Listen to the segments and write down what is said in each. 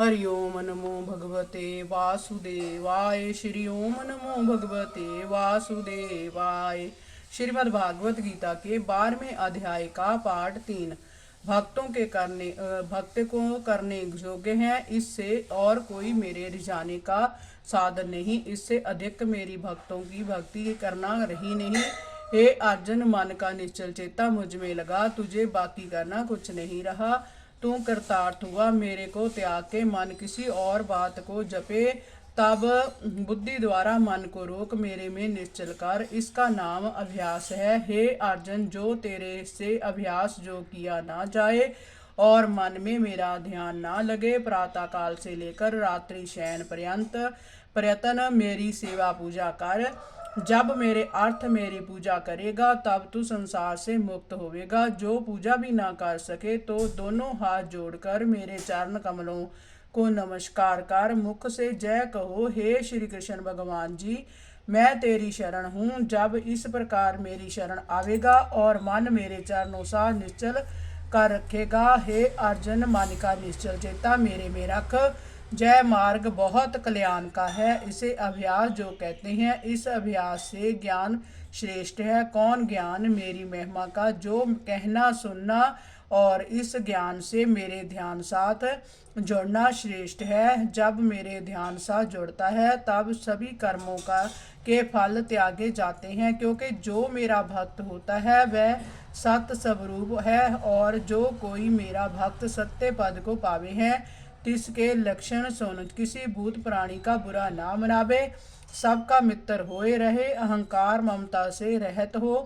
हरि ओम नमो भगवते वासुदेवाय। श्री ओम नमो भगवते वासुदेवाय। श्रीमद् भागवत गीता के 12वें अध्याय का पाठ 3। भक्त को करने योग्य है, इससे और कोई मेरे रिझाने का साधन नहीं, इससे अधिक मेरी भक्तों की भक्ति करना रही नहीं। हे अर्जुन, मन का निश्चल चेता मुझ में लगा, तुझे बाकी करना कुछ नहीं रहा। तू कृतार्थ हुआ, मेरे को त्याग के मन किसी और बात को जपे, तब बुद्धि द्वारा मन को रोक मेरे में निश्चल कर, इसका नाम अभ्यास है। हे अर्जुन, जो तेरे से अभ्यास जो किया ना जाए और मन में मेरा ध्यान ना लगे, प्रातः काल से लेकर रात्रि शयन पर्यंत प्रयत्न मेरी सेवा पूजा कर। जब मेरे अर्थ मेरी पूजा करेगा तब तू संसार से मुक्त होवेगा। जो पूजा भी ना कर सके तो दोनों हाथ जोड़कर मेरे चरण कमलों को नमस्कार कर मुख से जय कहो, हे श्री कृष्ण भगवान जी, मैं तेरी शरण हूँ। जब इस प्रकार मेरी शरण आवेगा और मन मेरे चरणों सा निश्चल कर रखेगा, हे अर्जुन, मन का निश्चल चेता मेरे में रख। जय मार्ग बहुत कल्याण का है, इसे अभ्यास जो कहते हैं। इस अभ्यास से ज्ञान श्रेष्ठ है। कौन ज्ञान मेरी महिमा का जो कहना सुनना और इस ज्ञान से मेरे ध्यान साथ जुड़ना श्रेष्ठ है। जब मेरे ध्यान साथ जुड़ता है तब सभी कर्मों का के फल त्यागे जाते हैं, क्योंकि जो मेरा भक्त होता है वह सत्य स्वरूप है, और जो कोई मेरा भक्त सत्य पद को पावे है तिसके लक्षण सुन। किसी भूत प्राणी का बुरा ना मनावे, सबका मित्र होए रहे, अहंकार ममता से रहित हो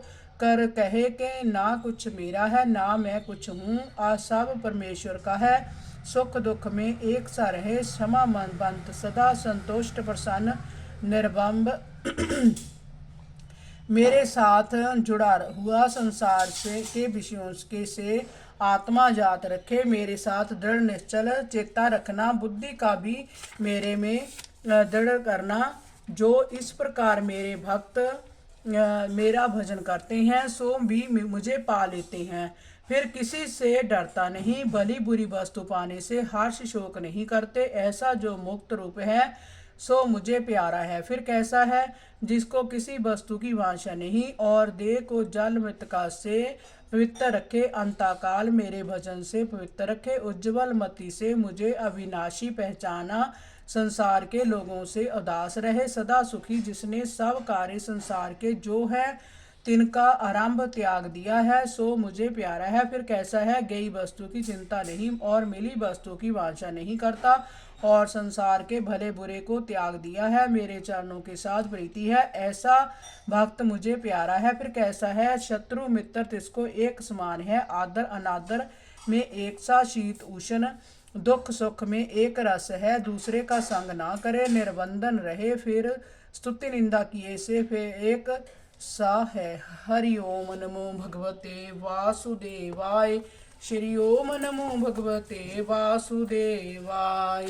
कर कहे कि ना कुछ मेरा है ना मैं कुछ हूँ, आ सब परमेश्वर का है। सुख दुख में एक सा रहे, क्षमा मन बंत सदा संतुष्ट प्रसन्न निर्बंब। मेरे साथ जुड़ा हुआ संसार से के विषयों के से आत्मा जात रखे, मेरे साथ दृढ़ निश्चल चेता रखना, बुद्धि का भी मेरे में दृढ़ करना। जो इस प्रकार मेरे भक्त मेरा भजन करते हैं सो भी मुझे पा लेते हैं, फिर किसी से डरता नहीं, भली बुरी वस्तु पाने से हर्ष शोक नहीं करते। ऐसा जो मुक्त रूप है सो मुझे प्यारा है। फिर कैसा है जिसको किसी वस्तु की वांछा नहीं और देह को जल मृतिका से पवित्र रखे, अंतकाल मेरे भजन से पवित्र रखे, उज्जवल मति से मुझे अविनाशी पहचाना, संसार के लोगों से उदास रहे, सदा सुखी, जिसने सब कार्य संसार के जो है तिनका आरंभ त्याग दिया है सो मुझे प्यारा है। फिर कैसा है गई वस्तु की चिंता नहीं और मिली वस्तु की वांछा नहीं करता, और संसार के भले बुरे को त्याग दिया है, मेरे चरणों के साथ प्रीति है, ऐसा भक्त मुझे प्यारा है। फिर कैसा है शत्रु मित्र तिसको एक समान है, आदर अनादर में एक सा, शीत उष्ण दुख सुख में एक रस है, दूसरे का संग ना करे, निर्बंधन रहे, फिर स्तुति निंदा किए से फिर एक सा है। हरि ओम नमो भगवते वासुदेवाय। श्री ओम नमो भगवते वासुदेवाय।